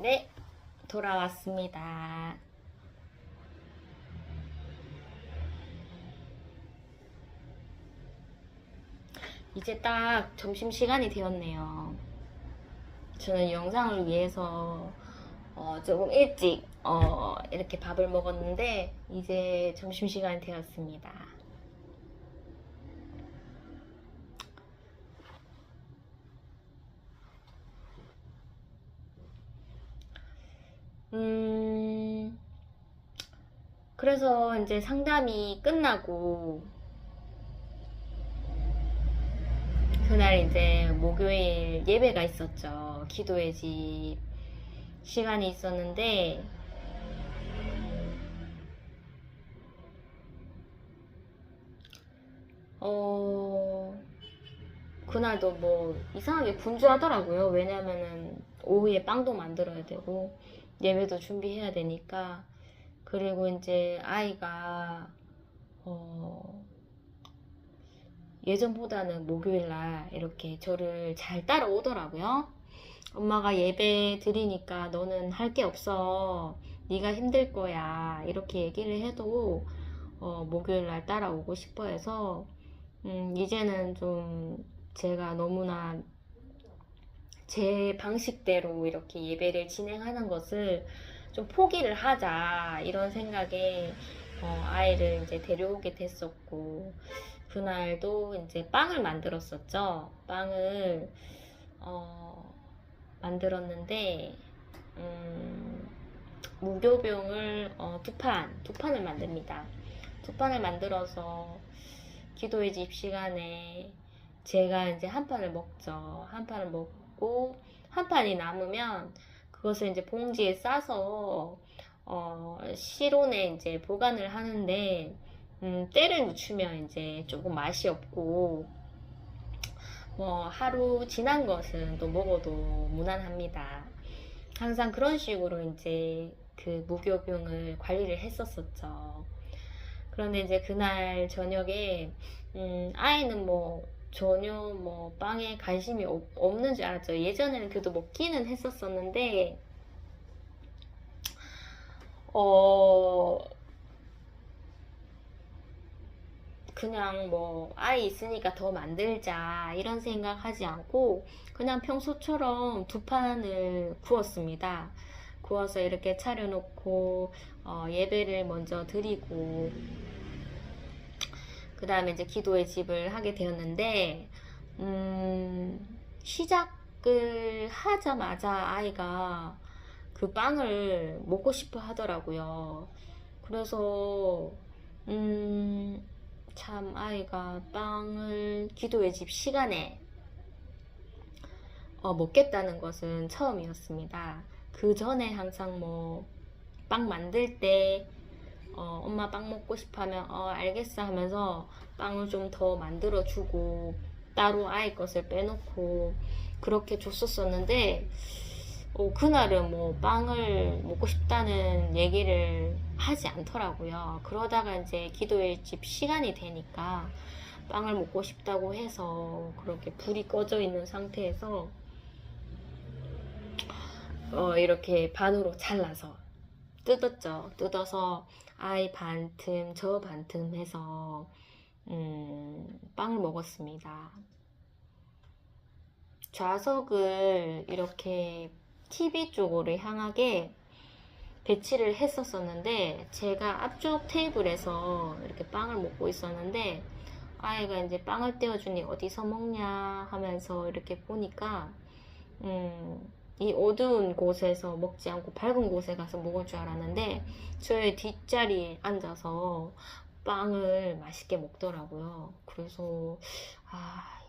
네, 돌아왔습니다. 이제 딱 점심시간이 되었네요. 저는 영상을 위해서 조금 일찍 이렇게 밥을 먹었는데 이제 점심시간이 되었습니다. 음, 그래서 이제 상담이 끝나고 그날 이제 목요일 예배가 있었죠. 기도의 집 시간이 있었는데 어 그날도 뭐 이상하게 분주하더라고요. 왜냐면은 오후에 빵도 만들어야 되고 예배도 준비해야 되니까. 그리고 이제 아이가 어 예전보다는 목요일 날 이렇게 저를 잘 따라오더라고요. 엄마가 예배 드리니까 너는 할 게 없어. 네가 힘들 거야. 이렇게 얘기를 해도 목요일 날 따라오고 싶어 해서 이제는 좀 제가 너무나 제 방식대로 이렇게 예배를 진행하는 것을 좀 포기를 하자 이런 생각에 아이를 이제 데려오게 됐었고 그날도 이제 빵을 만들었었죠. 빵을 어, 만들었는데 무교병을 두 판을 만듭니다. 두 판을 만들어서 기도의 집 시간에 제가 이제 한 판을 먹죠. 한 판을 먹고 한 판이 남으면 그것을 이제 봉지에 싸서 실온에 이제 보관을 하는데 때를 늦추면 이제 조금 맛이 없고 뭐 하루 지난 것은 또 먹어도 무난합니다. 항상 그런 식으로 이제 그 무교병을 관리를 했었었죠. 그런데 이제 그날 저녁에 아이는 뭐 전혀 뭐 빵에 관심이 없는 줄 알았죠. 예전에는 그래도 먹기는 했었었는데 어 그냥 뭐 아이 있으니까 더 만들자 이런 생각하지 않고 그냥 평소처럼 두 판을 구웠습니다. 구워서 이렇게 차려놓고 예배를 먼저 드리고 그 다음에 이제 기도의 집을 하게 되었는데 시작을 하자마자 아이가 그 빵을 먹고 싶어 하더라고요. 그래서 참 아이가 빵을 기도의 집 시간에 먹겠다는 것은 처음이었습니다. 그 전에 항상 뭐 빵 만들 때 엄마 빵 먹고 싶어 하면 알겠어 하면서 빵을 좀 더 만들어 주고 따로 아이 것을 빼놓고 그렇게 줬었었는데 그날은 뭐 빵을 먹고 싶다는 얘기를 하지 않더라고요. 그러다가 이제 기도의 집 시간이 되니까 빵을 먹고 싶다고 해서 그렇게 불이 꺼져 있는 상태에서 이렇게 반으로 잘라서 뜯었죠. 뜯어서 아이 반틈, 저 반틈 해서 빵을 먹었습니다. 좌석을 이렇게 TV 쪽으로 향하게 배치를 했었었는데 제가 앞쪽 테이블에서 이렇게 빵을 먹고 있었는데 아이가 이제 빵을 떼어주니 어디서 먹냐 하면서 이렇게 보니까 이 어두운 곳에서 먹지 않고 밝은 곳에 가서 먹을 줄 알았는데 저의 뒷자리에 앉아서 빵을 맛있게 먹더라고요. 그래서 아,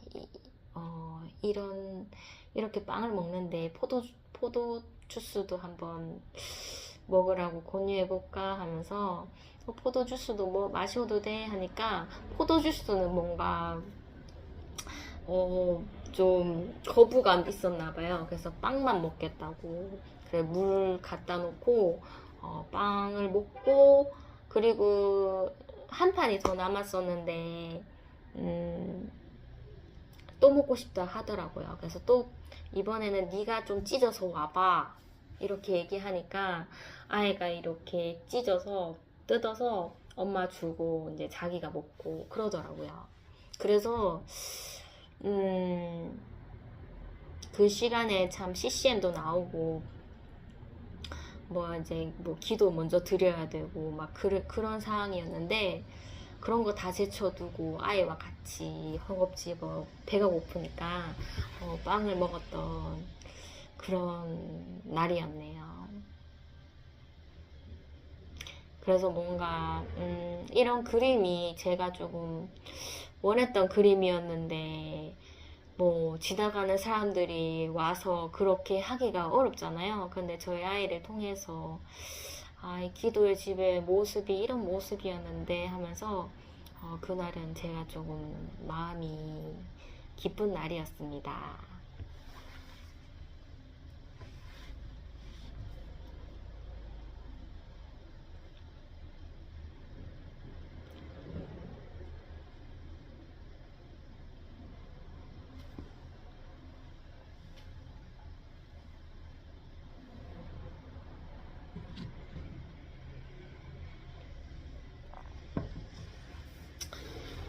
이렇게 빵을 먹는데 포도 주스도 한번 먹으라고 권유해볼까 하면서 포도 주스도 뭐 마셔도 돼 하니까 포도 주스는 뭔가 좀 거부감 있었나 봐요. 그래서 빵만 먹겠다고 그래 물 갖다 놓고 빵을 먹고 그리고 한 판이 더 남았었는데 또 먹고 싶다 하더라고요. 그래서 또 이번에는 네가 좀 찢어서 와봐 이렇게 얘기하니까 아이가 이렇게 찢어서 뜯어서 엄마 주고 이제 자기가 먹고 그러더라고요. 그래서 그 시간에 참 CCM도 나오고 뭐 이제 뭐 기도 먼저 드려야 되고 막 그런 상황이었는데 그런 거 다 제쳐두고 아이와 같이 허겁지겁 배가 고프니까 빵을 먹었던 그런 날이었네요. 그래서 뭔가 이런 그림이 제가 조금 원했던 그림이었는데 뭐 지나가는 사람들이 와서 그렇게 하기가 어렵잖아요. 근데 저희 아이를 통해서 이 기도의 집의 모습이 이런 모습이었는데 하면서 그날은 제가 조금 마음이 기쁜 날이었습니다.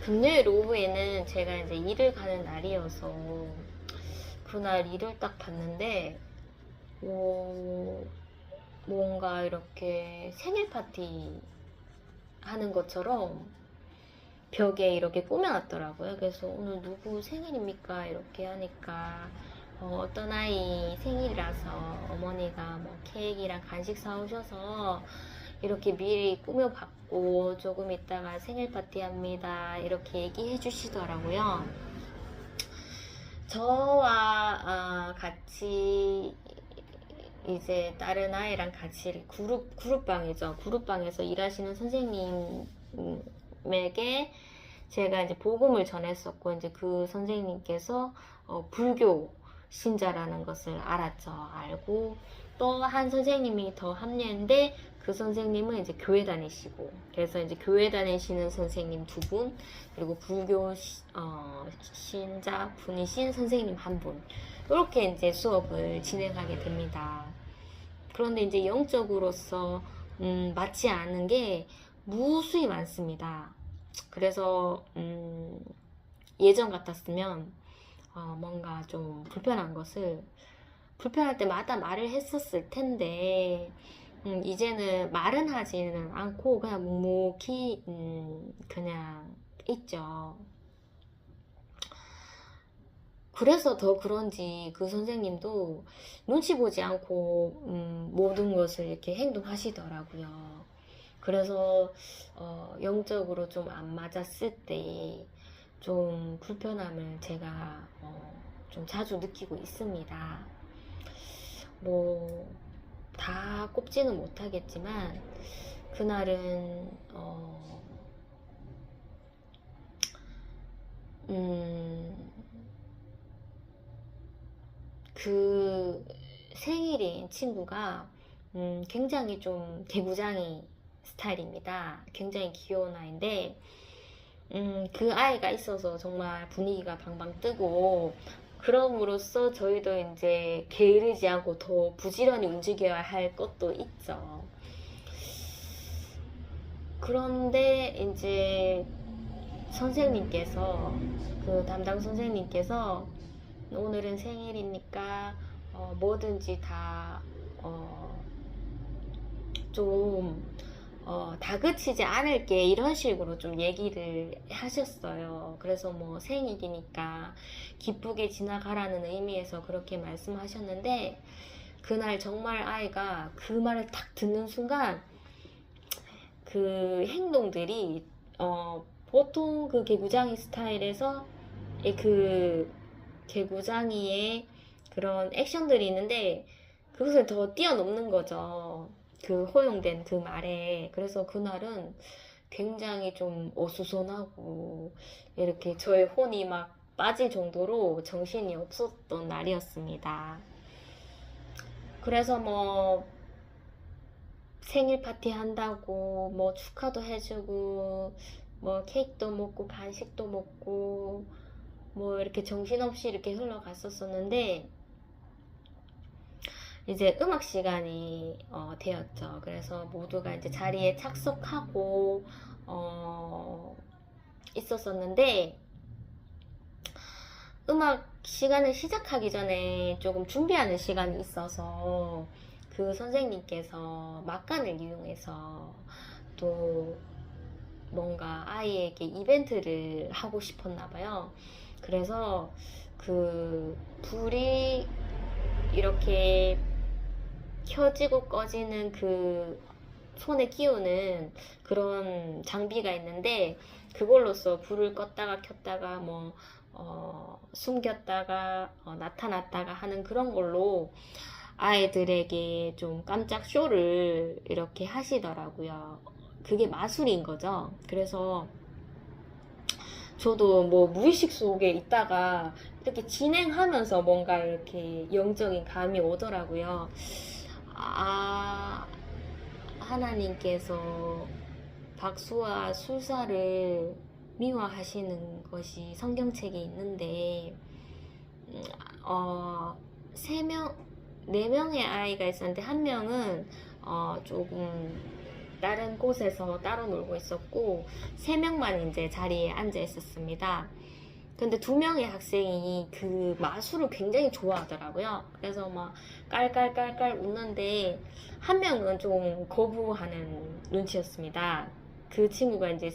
금요일 오후에는 제가 이제 일을 가는 날이어서 그날 일을 딱 봤는데 뭔가 이렇게 생일 파티 하는 것처럼 벽에 이렇게 꾸며놨더라고요. 그래서 오늘 누구 생일입니까? 이렇게 하니까 어떤 아이 생일이라서 어머니가 뭐 케이크랑 간식 사오셔서 이렇게 미리 꾸며봤고 조금 있다가 생일 파티 합니다. 이렇게 얘기해 주시더라고요. 저와 같이 이제 다른 아이랑 같이 그룹방이죠. 그룹방에서 일하시는 선생님에게 제가 이제 복음을 전했었고 이제 그 선생님께서 불교 신자라는 것을 알았죠. 알고 또 한 선생님이 더 합류했는데 그 선생님은 이제 교회 다니시고 그래서 이제 교회 다니시는 선생님 2분 그리고 불교 신자 분이신 선생님 1분 이렇게 이제 수업을 진행하게 됩니다. 그런데 이제 영적으로서 맞지 않은 게 무수히 많습니다. 그래서 예전 같았으면 뭔가 좀 불편한 것을 불편할 때마다 말을 했었을 텐데 이제는 말은 하지는 않고 그냥 묵묵히 그냥 있죠. 그래서 더 그런지 그 선생님도 눈치 보지 않고 모든 것을 이렇게 행동하시더라고요. 그래서 영적으로 좀 안 맞았을 때 좀 불편함을 제가 좀 자주 느끼고 있습니다. 뭐 다 꼽지는 못하겠지만 그날은 그 생일인 친구가 굉장히 좀 개구장이 스타일입니다. 굉장히 귀여운 아이인데 그 아이가 있어서 정말 분위기가 방방 뜨고 그럼으로써 저희도 이제 게으르지 않고 더 부지런히 움직여야 할 것도 있죠. 그런데 이제 선생님께서 그 담당 선생님께서 오늘은 생일이니까 뭐든지 다좀 다그치지 않을게 이런 식으로 좀 얘기를 하셨어요. 그래서 뭐 생일이니까 기쁘게 지나가라는 의미에서 그렇게 말씀하셨는데 그날 정말 아이가 그 말을 딱 듣는 순간 그 행동들이 보통 그 개구장이 스타일에서 그 개구장이의 그런 액션들이 있는데 그것을 더 뛰어넘는 거죠. 그 허용된 그 말에. 그래서 그날은 굉장히 좀 어수선하고 이렇게 저의 혼이 막 빠질 정도로 정신이 없었던 날이었습니다. 그래서 뭐 생일 파티 한다고 뭐 축하도 해주고 뭐 케이크도 먹고 간식도 먹고 뭐 이렇게 정신없이 이렇게 흘러갔었었는데 이제 음악 시간이 되었죠. 그래서 모두가 이제 자리에 착석하고 있었었는데, 음악 시간을 시작하기 전에 조금 준비하는 시간이 있어서 그 선생님께서 막간을 이용해서 또 뭔가 아이에게 이벤트를 하고 싶었나 봐요. 그래서 그 불이 이렇게 켜지고 꺼지는 그 손에 끼우는 그런 장비가 있는데, 그걸로써 불을 껐다가 켰다가 뭐 숨겼다가 나타났다가 하는 그런 걸로 아이들에게 좀 깜짝 쇼를 이렇게 하시더라고요. 그게 마술인 거죠. 그래서 저도 뭐 무의식 속에 있다가 이렇게 진행하면서 뭔가 이렇게 영적인 감이 오더라고요. 아, 하나님께서 박수와 술사를 미워하시는 것이 성경책에 있는데, 세 명, 네 명의 아이가 있었는데, 한 명은, 조금, 다른 곳에서 따로 놀고 있었고, 세 명만 이제 자리에 앉아 있었습니다. 근데 두 명의 학생이 그 마술을 굉장히 좋아하더라고요. 그래서 막 깔깔깔깔 웃는데, 한 명은 좀 거부하는 눈치였습니다. 그 친구가 이제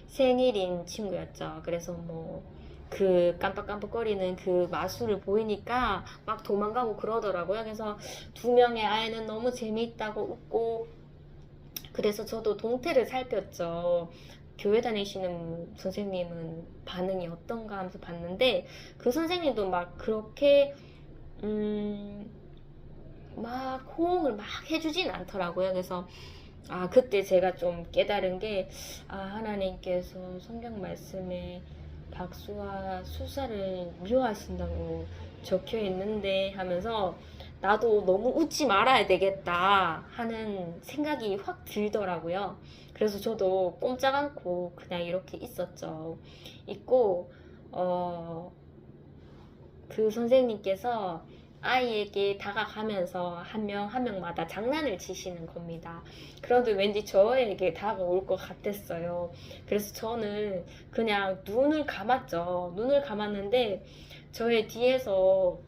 생일인 친구였죠. 그래서 뭐, 그 깜빡깜빡거리는 그 마술을 보이니까 막 도망가고 그러더라고요. 그래서 두 명의 아이는 너무 재미있다고 웃고, 그래서 저도 동태를 살폈죠. 교회 다니시는 선생님은 반응이 어떤가 하면서 봤는데, 그 선생님도 막 그렇게 막 호응을 막 해주진 않더라고요. 그래서 그때 제가 좀 깨달은 게, 하나님께서 성경 말씀에 박수와 수사를 미워하신다고 적혀 있는데 하면서, 나도 너무 웃지 말아야 되겠다 하는 생각이 확 들더라고요. 그래서 저도 꼼짝 않고 그냥 이렇게 있었죠. 있고, 그 선생님께서 아이에게 다가가면서 한 명 한 명마다 장난을 치시는 겁니다. 그런데 왠지 저에게 다가올 것 같았어요. 그래서 저는 그냥 눈을 감았죠. 눈을 감았는데 저의 뒤에서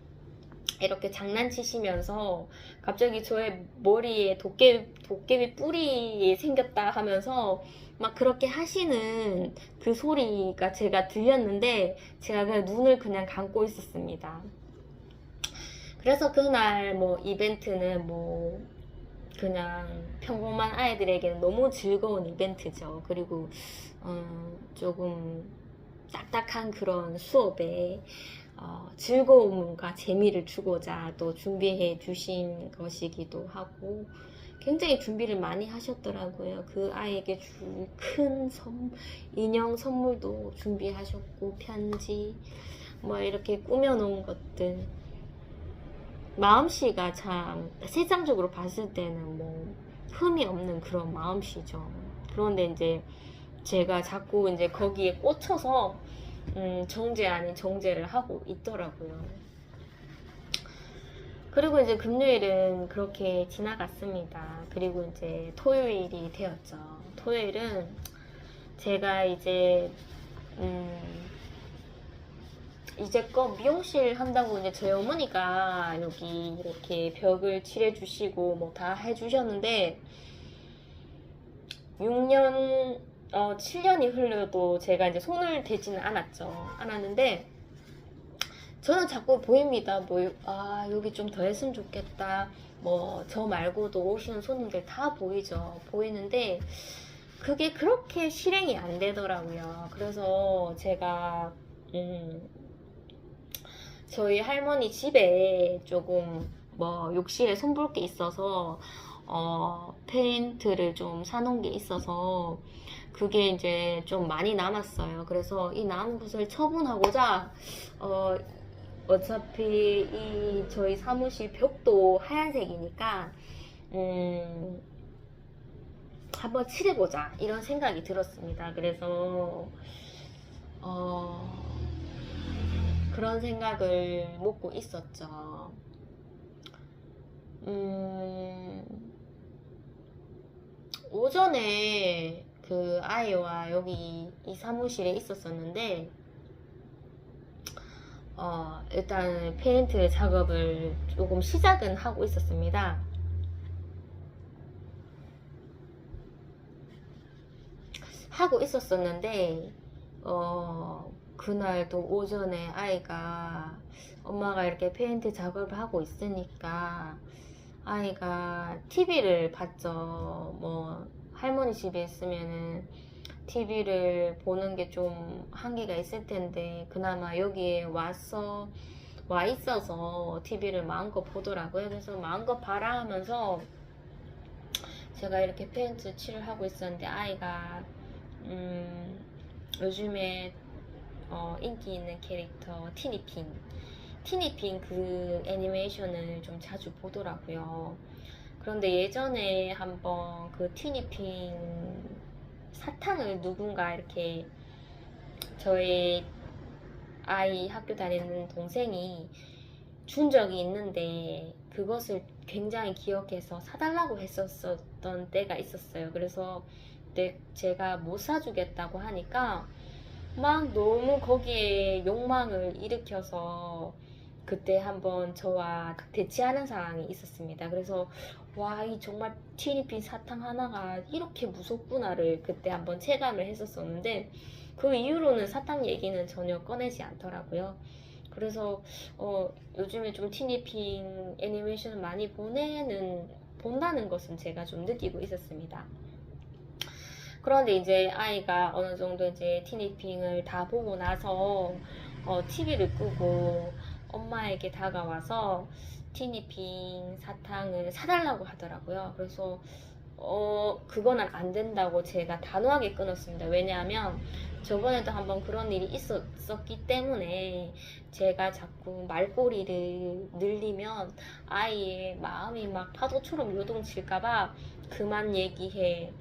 이렇게 장난치시면서 갑자기 저의 머리에 도깨비 뿔이 생겼다 하면서 막 그렇게 하시는 그 소리가 제가 들렸는데, 제가 그냥 눈을 그냥 감고 있었습니다. 그래서 그날 뭐 이벤트는 뭐 그냥 평범한 아이들에게는 너무 즐거운 이벤트죠. 그리고 조금 딱딱한 그런 수업에 즐거움과 재미를 주고자 또 준비해 주신 것이기도 하고, 굉장히 준비를 많이 하셨더라고요. 그 아이에게 줄 큰 인형 선물도 준비하셨고, 편지, 뭐 이렇게 꾸며놓은 것들. 마음씨가 참 세상적으로 봤을 때는 뭐 흠이 없는 그런 마음씨죠. 그런데 이제 제가 자꾸 이제 거기에 꽂혀서 정제 아닌 정제를 하고 있더라고요. 그리고 이제 금요일은 그렇게 지나갔습니다. 그리고 이제 토요일이 되었죠. 토요일은 제가 이제껏 미용실 한다고 이제 저희 어머니가 여기 이렇게 벽을 칠해주시고 뭐 다 해주셨는데, 7년이 흘러도 제가 이제 손을 대지는 않았는데, 저는 자꾸 보입니다. 뭐, 여기 좀 더 했으면 좋겠다. 뭐, 저 말고도 오시는 손님들 다 보이는데, 그게 그렇게 실행이 안 되더라고요. 그래서 제가, 저희 할머니 집에 조금 뭐 욕실에 손볼 게 있어서 페인트를 좀 사놓은 게 있어서 그게 이제 좀 많이 남았어요. 그래서 이 남은 것을 처분하고자 어차피 이 저희 사무실 벽도 하얀색이니까 한번 칠해보자 이런 생각이 들었습니다. 그래서 그런 생각을 먹고 있었죠. 오전에 그 아이와 여기 이 사무실에 있었었는데, 일단 페인트 작업을 조금 시작은 하고 있었습니다. 하고 있었었는데, 그날도 오전에 아이가 엄마가 이렇게 페인트 작업을 하고 있으니까 아이가 TV를 봤죠. 뭐 할머니 집에 있으면은 TV를 보는 게 좀 한계가 있을 텐데 그나마 여기에 와 있어서 TV를 마음껏 보더라고요. 그래서 마음껏 봐라 하면서 제가 이렇게 페인트 칠을 하고 있었는데 아이가 요즘에 인기 있는 캐릭터 티니핑 그 애니메이션을 좀 자주 보더라고요. 그런데 예전에 한번 그 티니핑 사탕을 누군가 이렇게 저희 아이 학교 다니는 동생이 준 적이 있는데 그것을 굉장히 기억해서 사달라고 했었던 때가 있었어요. 그래서 제가 못 사주겠다고 하니까 막 너무 거기에 욕망을 일으켜서 그때 한번 저와 대치하는 상황이 있었습니다. 그래서 와, 이 정말 티니핀 사탕 하나가 이렇게 무섭구나를 그때 한번 체감을 했었었는데 그 이후로는 사탕 얘기는 전혀 꺼내지 않더라고요. 그래서 요즘에 좀 티니핑 애니메이션을 많이 본다는 것은 제가 좀 느끼고 있었습니다. 그런데 이제 아이가 어느 정도 이제 티니핑을 다 보고 나서 TV를 끄고 엄마에게 다가와서 티니핑 사탕을 사달라고 하더라고요. 그래서 그거는 안 된다고 제가 단호하게 끊었습니다. 왜냐하면 저번에도 한번 그런 일이 있었기 때문에 제가 자꾸 말꼬리를 늘리면 아이의 마음이 막 파도처럼 요동칠까봐 그만 얘기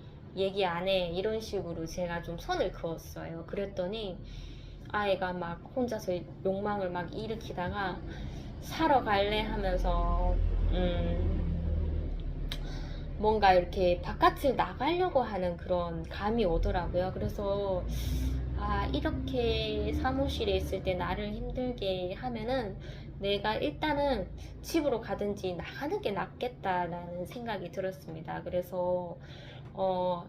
안 해 이런 식으로 제가 좀 선을 그었어요. 그랬더니 아이가 막 혼자서 욕망을 막 일으키다가 사러 갈래 하면서 뭔가 이렇게 바깥을 나가려고 하는 그런 감이 오더라고요. 그래서 이렇게 사무실에 있을 때 나를 힘들게 하면은 내가 일단은 집으로 가든지 나가는 게 낫겠다라는 생각이 들었습니다. 그래서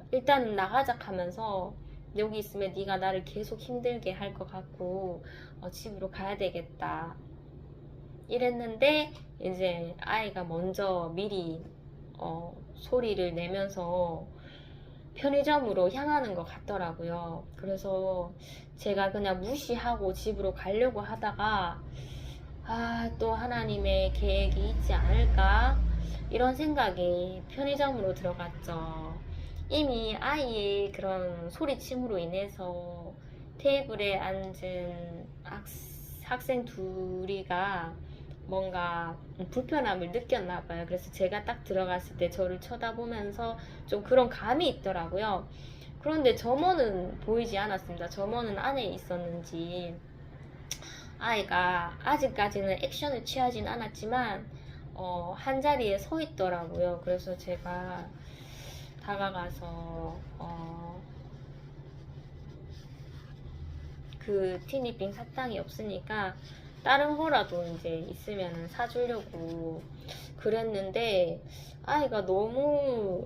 일단은 나가자 하면서 여기 있으면 네가 나를 계속 힘들게 할 것 같고 집으로 가야 되겠다 이랬는데 이제 아이가 먼저 미리 소리를 내면서 편의점으로 향하는 것 같더라고요. 그래서 제가 그냥 무시하고 집으로 가려고 하다가 또 하나님의 계획이 있지 않을까 이런 생각에 편의점으로 들어갔죠. 이미 아이의 그런 소리침으로 인해서 테이블에 앉은 학생 둘이가 뭔가 불편함을 느꼈나 봐요. 그래서 제가 딱 들어갔을 때 저를 쳐다보면서 좀 그런 감이 있더라고요. 그런데 점원은 보이지 않았습니다. 점원은 안에 있었는지 아이가 아직까지는 액션을 취하진 않았지만 한 자리에 서 있더라고요. 그래서 제가 다가가서 그 티니핑 사탕이 없으니까 다른 거라도 이제 있으면 사주려고 그랬는데 아이가 너무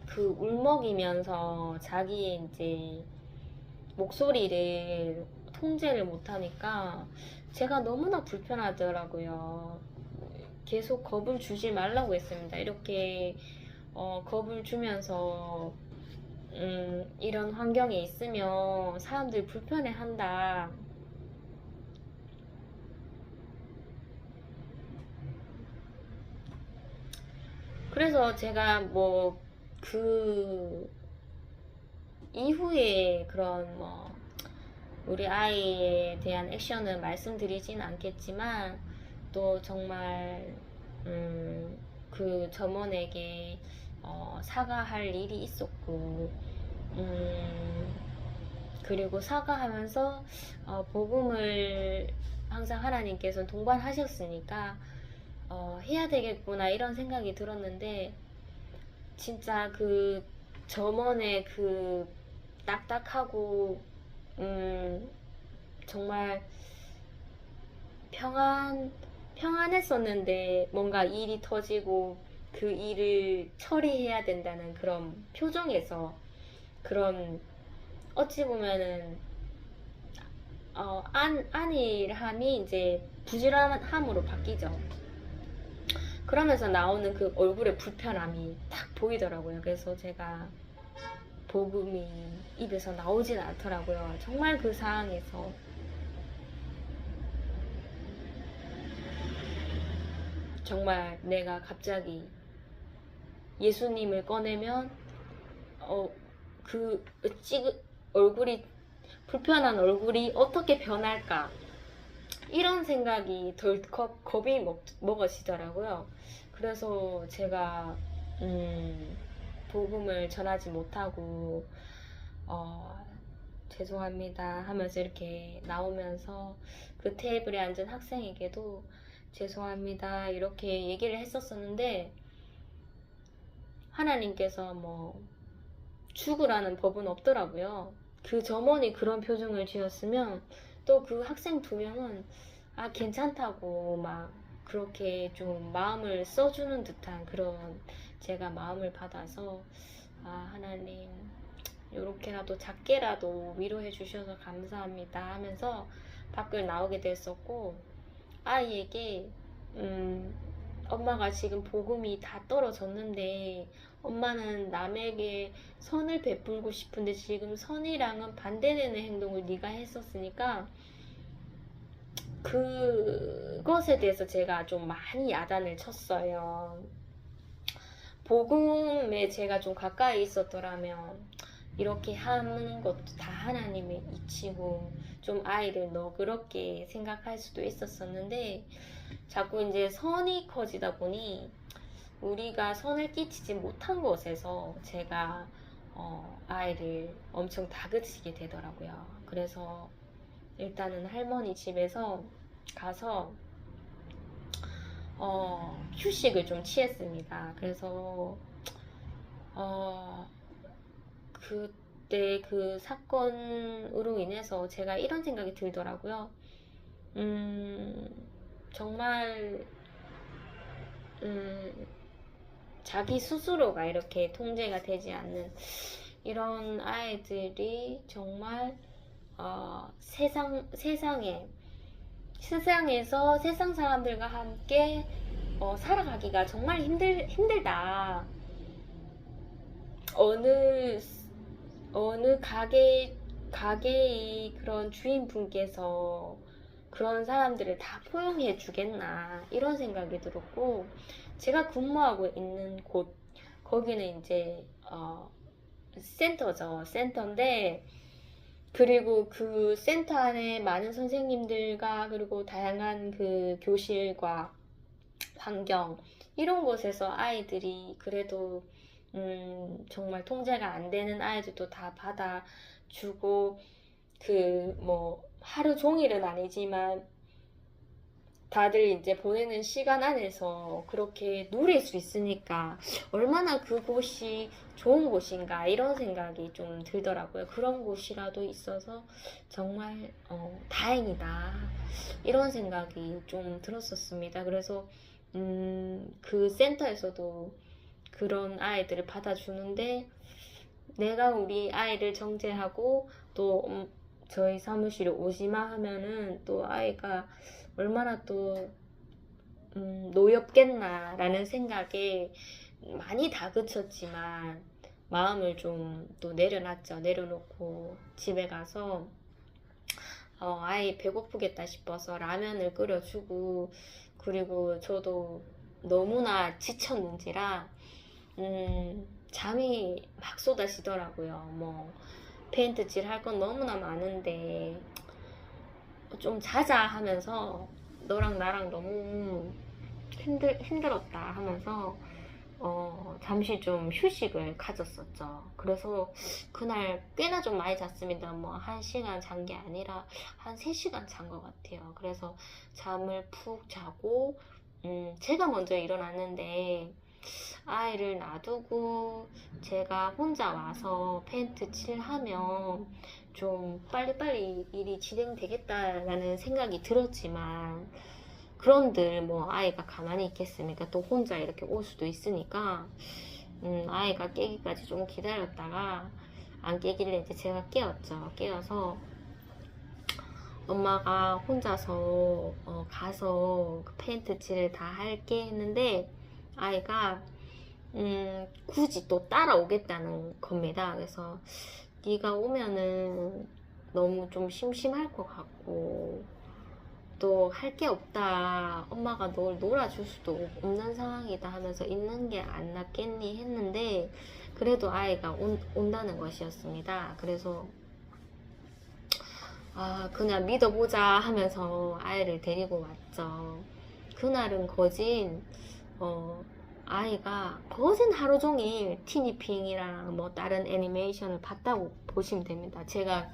그 울먹이면서 자기의 이제 목소리를 통제를 못하니까 제가 너무나 불편하더라고요. 계속 겁을 주지 말라고 했습니다. 이렇게 겁을 주면서 이런 환경에 있으면 사람들이 불편해한다. 그래서 제가 뭐 그 이후에 그런 뭐 우리 아이에 대한 액션은 말씀드리진 않겠지만 또 정말 그 점원에게 사과할 일이 있었고 그리고 사과하면서 복음을 항상 하나님께서 동반하셨으니까 해야 되겠구나 이런 생각이 들었는데 진짜 그 저번에 그 딱딱하고 정말 평안했었는데 뭔가 일이 터지고 그 일을 처리해야 된다는 그런 표정에서 그런 어찌 보면은 안일함이 이제 부지런함으로 바뀌죠. 그러면서 나오는 그 얼굴의 불편함이 딱 보이더라고요. 그래서 제가 복음이 입에서 나오진 않더라고요. 정말 그 상황에서 정말 내가 갑자기 예수님을 꺼내면 그 얼굴이 불편한 얼굴이 어떻게 변할까 이런 생각이 덜컥 겁이 먹어지더라고요. 그래서 제가 복음을 전하지 못하고 죄송합니다 하면서 이렇게 나오면서 그 테이블에 앉은 학생에게도 죄송합니다 이렇게 얘기를 했었었는데 하나님께서 뭐 죽으라는 법은 없더라고요. 그 점원이 그런 표정을 지었으면 또 그 학생 2명은 괜찮다고 막 그렇게 좀 마음을 써주는 듯한 그런 제가 마음을 받아서 하나님 요렇게라도 작게라도 위로해 주셔서 감사합니다 하면서 밖을 나오게 됐었고 아이에게 엄마가 지금 복음이 다 떨어졌는데 엄마는 남에게 선을 베풀고 싶은데 지금 선이랑은 반대되는 행동을 네가 했었으니까 그것에 대해서 제가 좀 많이 야단을 쳤어요. 복음에 제가 좀 가까이 있었더라면 이렇게 하는 것도 다 하나님의 이치고 좀 아이를 너그럽게 생각할 수도 있었었는데 자꾸 이제 선이 커지다 보니 우리가 선을 끼치지 못한 곳에서 제가 아이를 엄청 다그치게 되더라고요. 그래서 일단은 할머니 집에서 가서 휴식을 좀 취했습니다. 그래서 그때 그 사건으로 인해서 제가 이런 생각이 들더라고요. 정말 자기 스스로가 이렇게 통제가 되지 않는 이런 아이들이 정말 세상에서 세상 사람들과 함께 살아가기가 정말 힘들다. 어느 가게의 그런 주인분께서 그런 사람들을 다 포용해 주겠나 이런 생각이 들었고 제가 근무하고 있는 곳 거기는 이제 센터죠. 센터인데 그리고 그 센터 안에 많은 선생님들과 그리고 다양한 그 교실과 환경 이런 곳에서 아이들이 그래도 정말 통제가 안 되는 아이들도 다 받아주고 그 뭐 하루 종일은 아니지만 다들 이제 보내는 시간 안에서 그렇게 누릴 수 있으니까 얼마나 그곳이 좋은 곳인가 이런 생각이 좀 들더라고요. 그런 곳이라도 있어서 정말 다행이다 이런 생각이 좀 들었었습니다. 그래서 그 센터에서도 그런 아이들을 받아주는데 내가 우리 아이를 정죄하고 또 저희 사무실에 오지마 하면은 또 아이가 얼마나 또 노엽겠나 라는 생각에 많이 다그쳤지만 마음을 좀 또 내려놨죠. 내려놓고 집에 가서 아이 배고프겠다 싶어서 라면을 끓여주고 그리고 저도 너무나 지쳤는지라 잠이 막 쏟아지더라고요. 뭐 페인트칠 할 건 너무나 많은데 좀 자자 하면서 너랑 나랑 너무 힘들었다 하면서 잠시 좀 휴식을 가졌었죠. 그래서 그날 꽤나 좀 많이 잤습니다. 뭐 1시간 잔 게 아니라 한 3시간 잔 것 같아요. 그래서 잠을 푹 자고 제가 먼저 일어났는데 아이를 놔두고 제가 혼자 와서 페인트 칠하면 좀 빨리빨리 일이 진행되겠다라는 생각이 들었지만, 그런들 뭐 아이가 가만히 있겠습니까? 또 혼자 이렇게 올 수도 있으니까 아이가 깨기까지 좀 기다렸다가 안 깨길래 이제 제가 깨웠죠. 깨워서 엄마가 혼자서 가서 그 페인트 칠을 다 할게 했는데, 아이가 굳이 또 따라오겠다는 겁니다. 그래서 네가 오면은 너무 좀 심심할 것 같고 또 할 게 없다, 엄마가 널 놀아줄 수도 없는 상황이다 하면서 있는 게 안 낫겠니 했는데, 그래도 아이가 온다는 것이었습니다. 그래서 그냥 믿어보자 하면서 아이를 데리고 왔죠. 그날은 아이가 거진 하루 종일 티니핑이랑 뭐 다른 애니메이션을 봤다고 보시면 됩니다. 제가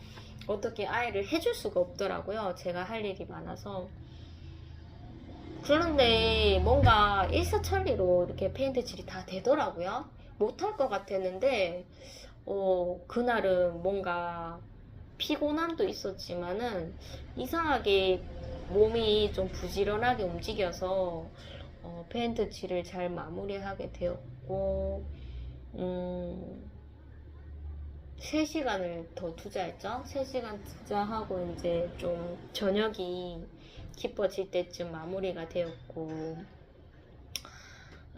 어떻게 아이를 해줄 수가 없더라고요. 제가 할 일이 많아서. 그런데 뭔가 일사천리로 이렇게 페인트 칠이 다 되더라고요. 못할 것 같았는데, 그날은 뭔가 피곤함도 있었지만은 이상하게 몸이 좀 부지런하게 움직여서 페인트 칠을 잘 마무리하게 되었고, 3시간을 더 투자했죠. 3시간 투자하고 이제 좀 저녁이 깊어질 때쯤 마무리가 되었고,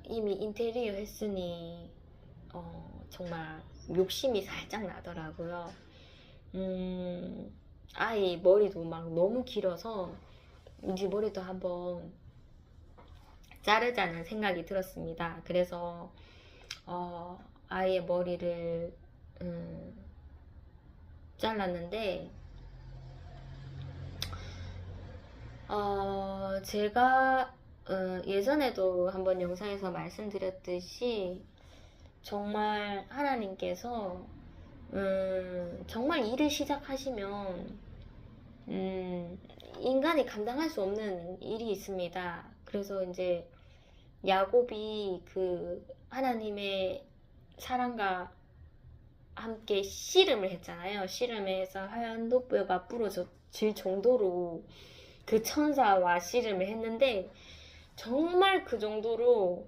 이미 인테리어 했으니 정말 욕심이 살짝 나더라고요. 아이 머리도 막 너무 길어서 이제 머리도 한번 자르자는 생각이 들었습니다. 그래서 아이의 머리를 잘랐는데, 제가 예전에도 한번 영상에서 말씀드렸듯이 정말 하나님께서 정말 일을 시작하시면 인간이 감당할 수 없는 일이 있습니다. 그래서 이제 야곱이 그 하나님의 사랑과 함께 씨름을 했잖아요. 씨름해서 하얀 노뼈가 부러질 정도로 그 천사와 씨름을 했는데, 정말 그 정도로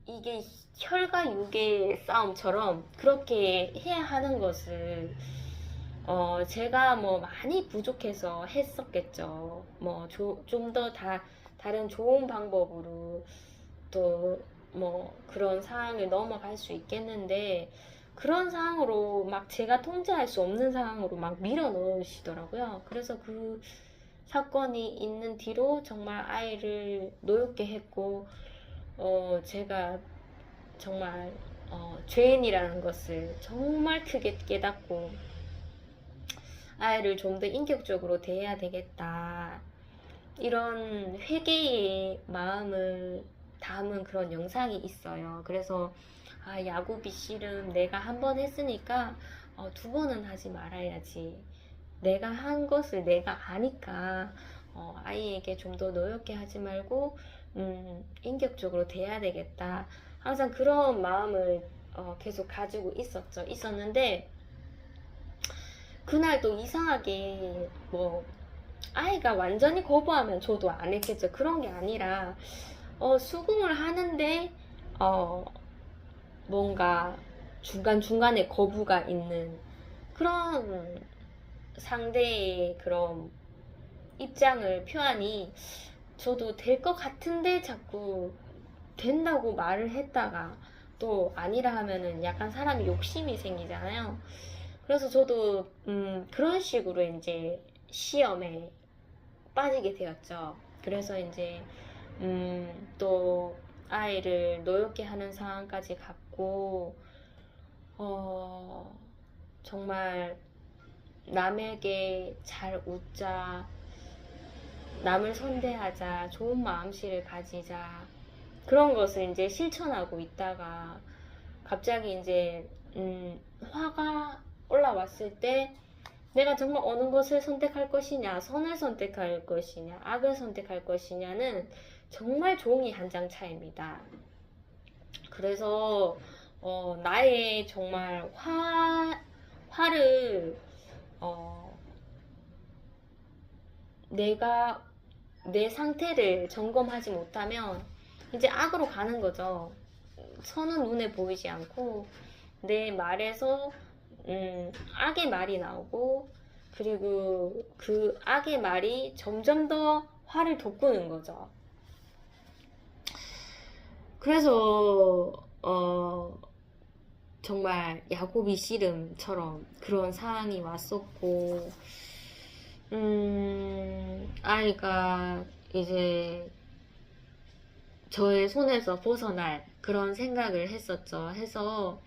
이게 혈과 육의 싸움처럼 그렇게 해야 하는 것을 제가 뭐 많이 부족해서 했었겠죠. 뭐 좀 더 다른 좋은 방법으로 또 뭐 그런 상황을 넘어갈 수 있겠는데, 그런 상황으로 막 제가 통제할 수 없는 상황으로 막 밀어 넣으시더라고요. 그래서 그 사건이 있는 뒤로 정말 아이를 노엽게 했고, 제가 정말 죄인이라는 것을 정말 크게 깨닫고 아이를 좀 더 인격적으로 대해야 되겠다, 이런 회개의 마음을 담은 그런 영상이 있어요. 그래서 야곱이 씨름 내가 한 번 했으니까 2번은 하지 말아야지. 내가 한 것을 내가 아니까 아이에게 좀 더 노엽게 하지 말고 인격적으로 대해야 되겠다. 항상 그런 마음을 계속 가지고 있었는데, 그날도 이상하게 뭐 아이가 완전히 거부하면 저도 안 했겠죠. 그런 게 아니라 수긍을 하는데 뭔가 중간중간에 거부가 있는 그런 상대의 그런 입장을 표하니, 저도 될 것 같은데 자꾸 된다고 말을 했다가 또 아니라 하면은 약간 사람이 욕심이 생기잖아요. 그래서 저도 그런 식으로 이제 시험에 빠지게 되었죠. 그래서 이제 또 아이를 노엽게 하는 상황까지 갔고, 정말 남에게 잘 웃자, 남을 선대하자, 좋은 마음씨를 가지자, 그런 것을 이제 실천하고 있다가 갑자기 이제 화가 올라왔을 때 내가 정말 어느 것을 선택할 것이냐, 선을 선택할 것이냐, 악을 선택할 것이냐는 정말 종이 한 장 차이입니다. 그래서 나의 정말 화를 내가 내 상태를 점검하지 못하면 이제 악으로 가는 거죠. 선은 눈에 보이지 않고 내 말에서 악의 말이 나오고, 그리고 그 악의 말이 점점 더 화를 돋구는 거죠. 그래서 정말 야곱이 씨름처럼 그런 상황이 왔었고, 아이가 이제 저의 손에서 벗어날 그런 생각을 했었죠. 해서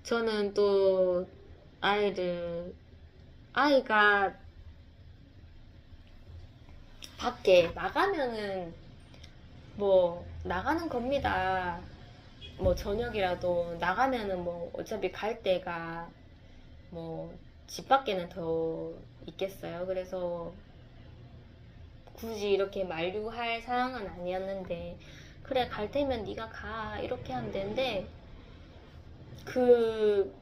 저는 또 아이가 밖에 나가면은 뭐 나가는 겁니다. 뭐 저녁이라도 나가면은 뭐 어차피 갈 데가 뭐 집 밖에는 더 있겠어요. 그래서 굳이 이렇게 만류할 상황은 아니었는데, 그래 갈 테면 네가 가 이렇게 하면 되는데, 그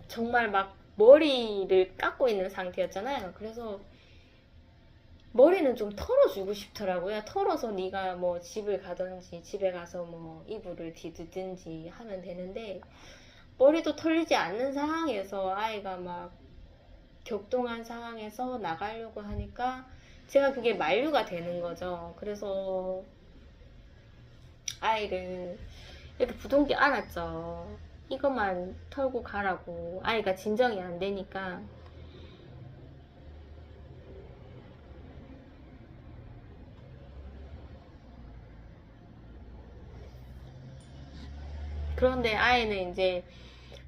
정말 막 머리를 깎고 있는 상태였잖아요. 그래서 머리는 좀 털어주고 싶더라고요. 털어서 네가 뭐 집을 가든지 집에 가서 뭐 이불을 뒤뜯든지 하면 되는데, 머리도 털리지 않는 상황에서 아이가 막 격동한 상황에서 나가려고 하니까 제가 그게 만류가 되는 거죠. 그래서 아이를 이렇게 부둥켜 안았죠. 이것만 털고 가라고. 아이가 진정이 안 되니까. 그런데 아이는 이제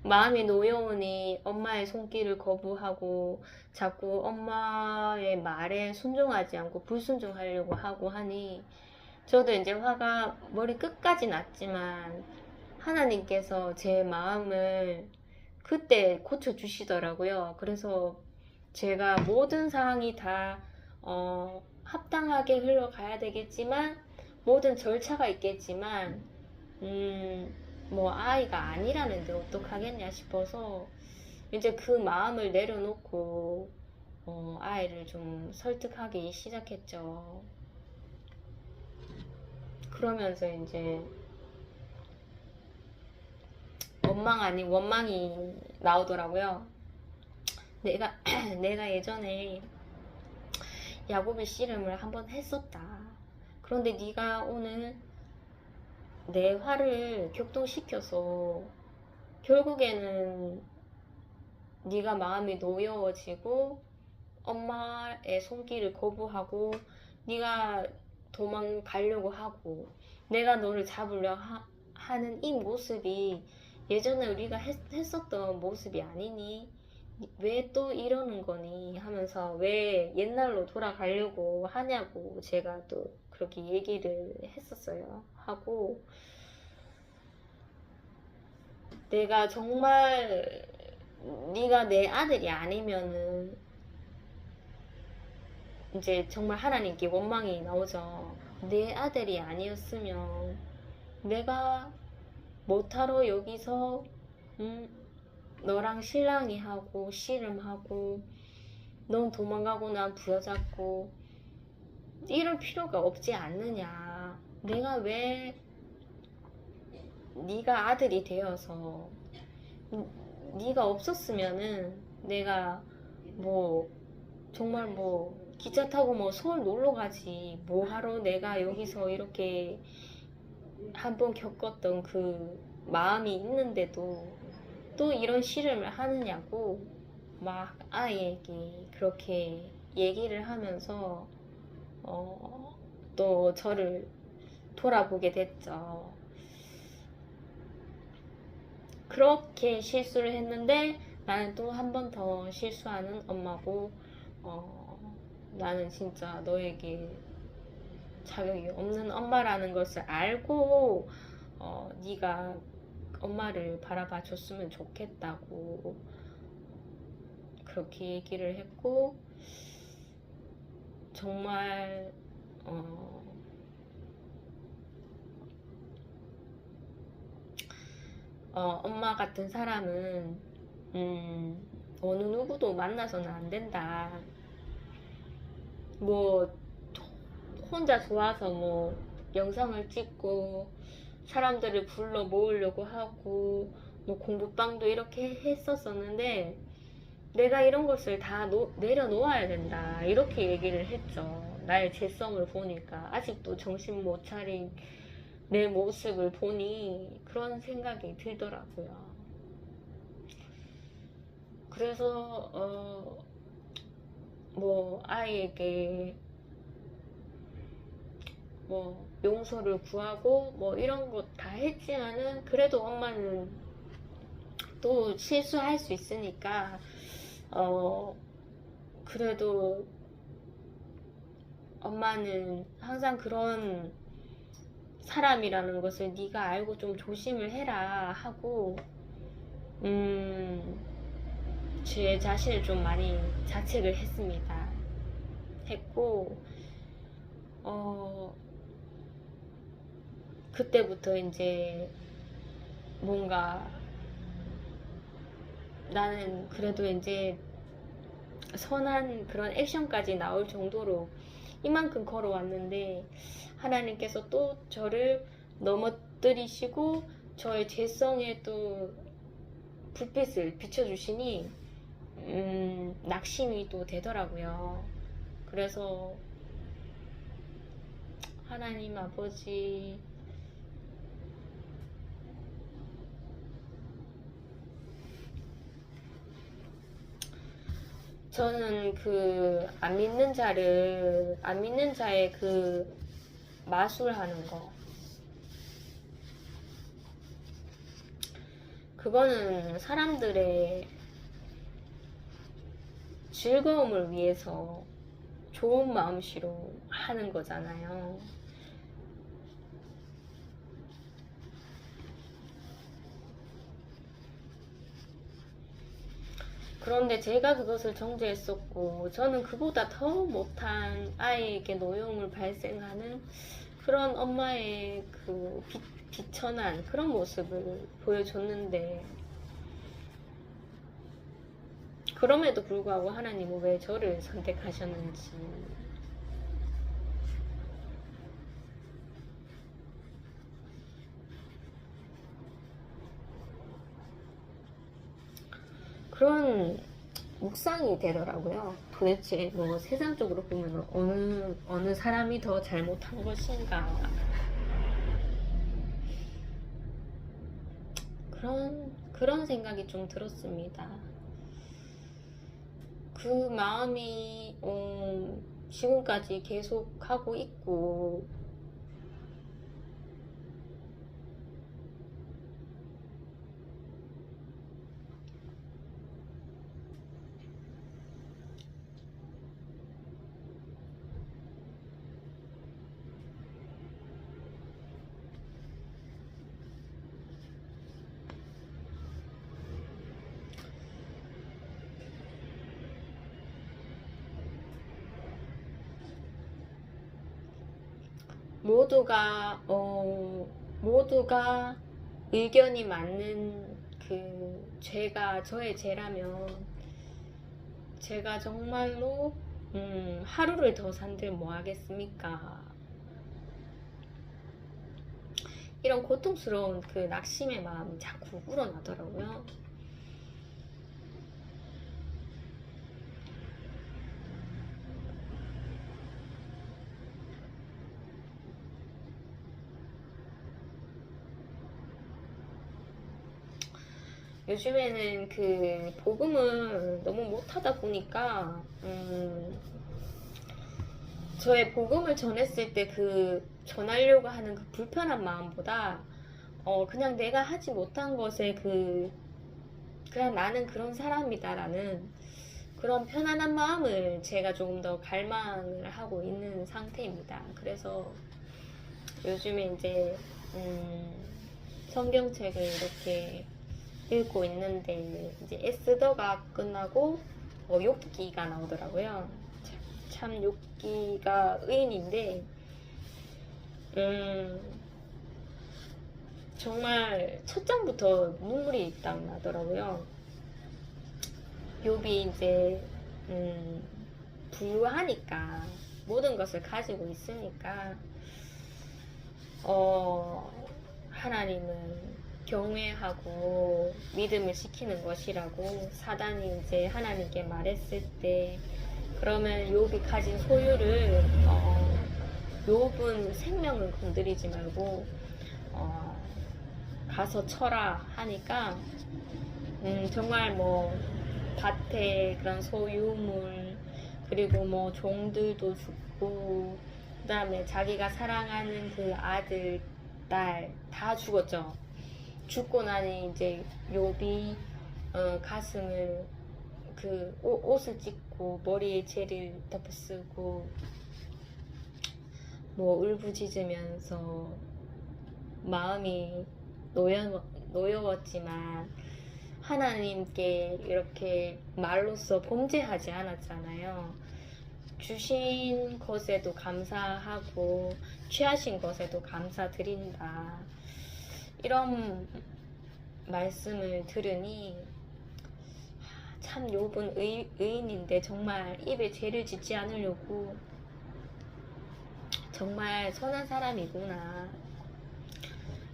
마음이 놓여오니 엄마의 손길을 거부하고 자꾸 엄마의 말에 순종하지 않고 불순종하려고 하고 하니, 저도 이제 화가 머리 끝까지 났지만 하나님께서 제 마음을 그때 고쳐주시더라고요. 그래서 제가 모든 상황이 다 합당하게 흘러가야 되겠지만, 모든 절차가 있겠지만, 뭐 아이가 아니라는데 어떡하겠냐 싶어서 이제 그 마음을 내려놓고 아이를 좀 설득하기 시작했죠. 그러면서 이제 원망 아닌 원망이 나오더라고요. 내가 예전에 야곱의 씨름을 한번 했었다. 그런데 네가 오늘 내 화를 격동시켜서 결국에는 네가 마음이 노여워지고 엄마의 손길을 거부하고 네가 도망가려고 하고 내가 너를 잡으려 하는 이 모습이 예전에 우리가 했었던 모습이 아니니? 왜 또 이러는 거니? 하면서 왜 옛날로 돌아가려고 하냐고 제가 또 그렇게 얘기를 했었어요. 하고, 내가 정말 네가 내 아들이 아니면은 이제 정말 하나님께 원망이 나오죠. 내 아들이 아니었으면 내가 뭐하러 여기서 너랑 실랑이 하고 씨름하고 넌 도망가고 난 부여잡고 이럴 필요가 없지 않느냐. 내가 왜 네가 아들이 되어서, 네가 없었으면은 내가 뭐 정말 뭐 기차 타고 뭐 서울 놀러 가지 뭐하러 내가 여기서 이렇게 한번 겪었던 그 마음이 있는데도 또 이런 씨름을 하느냐고 막 아이에게 그렇게 얘기를 하면서 또 저를 돌아보게 됐죠. 그렇게 실수를 했는데 나는 또 한 번 더 실수하는 엄마고, 나는 진짜 너에게 자격이 없는 엄마라는 것을 알고 네가 엄마를 바라봐 줬으면 좋겠다고 그렇게 얘기를 했고, 정말 엄마 같은 사람은 어느 누구도 만나서는 안 된다. 뭐 혼자 좋아서 뭐 영상을 찍고 사람들을 불러 모으려고 하고 뭐 공부방도 이렇게 했었었는데 내가 이런 것을 다 내려놓아야 된다 이렇게 얘기를 했죠. 나의 재성을 보니까 아직도 정신 못 차린 내 모습을 보니 그런 생각이 들더라고요. 그래서 뭐 아이에게 뭐 용서를 구하고 뭐 이런 거 다 했지만은 그래도 엄마는 또 실수할 수 있으니까 그래도 엄마는 항상 그런 사람이라는 것을 네가 알고 좀 조심을 해라 하고 제 자신을 좀 많이 자책을 했고 그때부터 이제 뭔가 나는 그래도 이제 선한 그런 액션까지 나올 정도로 이만큼 걸어왔는데 하나님께서 또 저를 넘어뜨리시고 저의 재성에 또 불빛을 비춰주시니 낙심이 또 되더라고요. 그래서 하나님 아버지 저는 그 안 믿는 자의 그 마술하는 거 그거는 사람들의 즐거움을 위해서 좋은 마음씨로 하는 거잖아요. 그런데 제가 그것을 정죄했었고 저는 그보다 더 못한 아이에게 노여움을 발생하는 그런 엄마의 그 비천한 그런 모습을 보여줬는데 그럼에도 불구하고 하나님은 왜 저를 선택하셨는지 그런 묵상이 되더라고요. 도대체 뭐 세상적으로 보면 어느 사람이 더 잘못한 것인가 그런 생각이 좀 들었습니다. 그 마음이 지금까지 계속 하고 있고 모두가 의견이 맞는 그 저의 죄라면 제가 정말로 하루를 더 산들 뭐 하겠습니까? 이런 고통스러운 그 낙심의 마음이 자꾸 우러나더라고요. 요즘에는 그 복음을 너무 못하다 보니까 저의 복음을 전했을 때 그 전하려고 하는 그 불편한 마음보다 그냥 내가 하지 못한 것에 그냥 나는 그런 사람이다라는 그런 편안한 마음을 제가 조금 더 갈망을 하고 있는 상태입니다. 그래서 요즘에 이제 성경책을 이렇게 읽고 있는데 이제 에스더가 끝나고 욥기가 나오더라고요. 참 욥기가 의인인데 정말 첫 장부터 눈물이 딱 나더라고요. 욥이 이제 부유하니까 모든 것을 가지고 있으니까 하나님은 경외하고 믿음을 지키는 것이라고 사단이 이제 하나님께 말했을 때, 그러면 욥이 가진 소유를 욥은 생명을 건드리지 말고 가서 쳐라 하니까 정말 뭐 밭에 그런 소유물, 그리고 뭐 종들도 죽고, 그 다음에 자기가 사랑하는 그 아들, 딸 다 죽었죠. 죽고 나니 이제 욥이 가슴을 그 옷을 찢고 머리에 재를 덮어쓰고 뭐 울부짖으면서 마음이 노여웠지만 하나님께 이렇게 말로써 범죄하지 않았잖아요. 주신 것에도 감사하고 취하신 것에도 감사드린다, 이런 말씀을 들으니 참 욥은 의인인데 정말 입에 죄를 짓지 않으려고 정말 선한 사람이구나,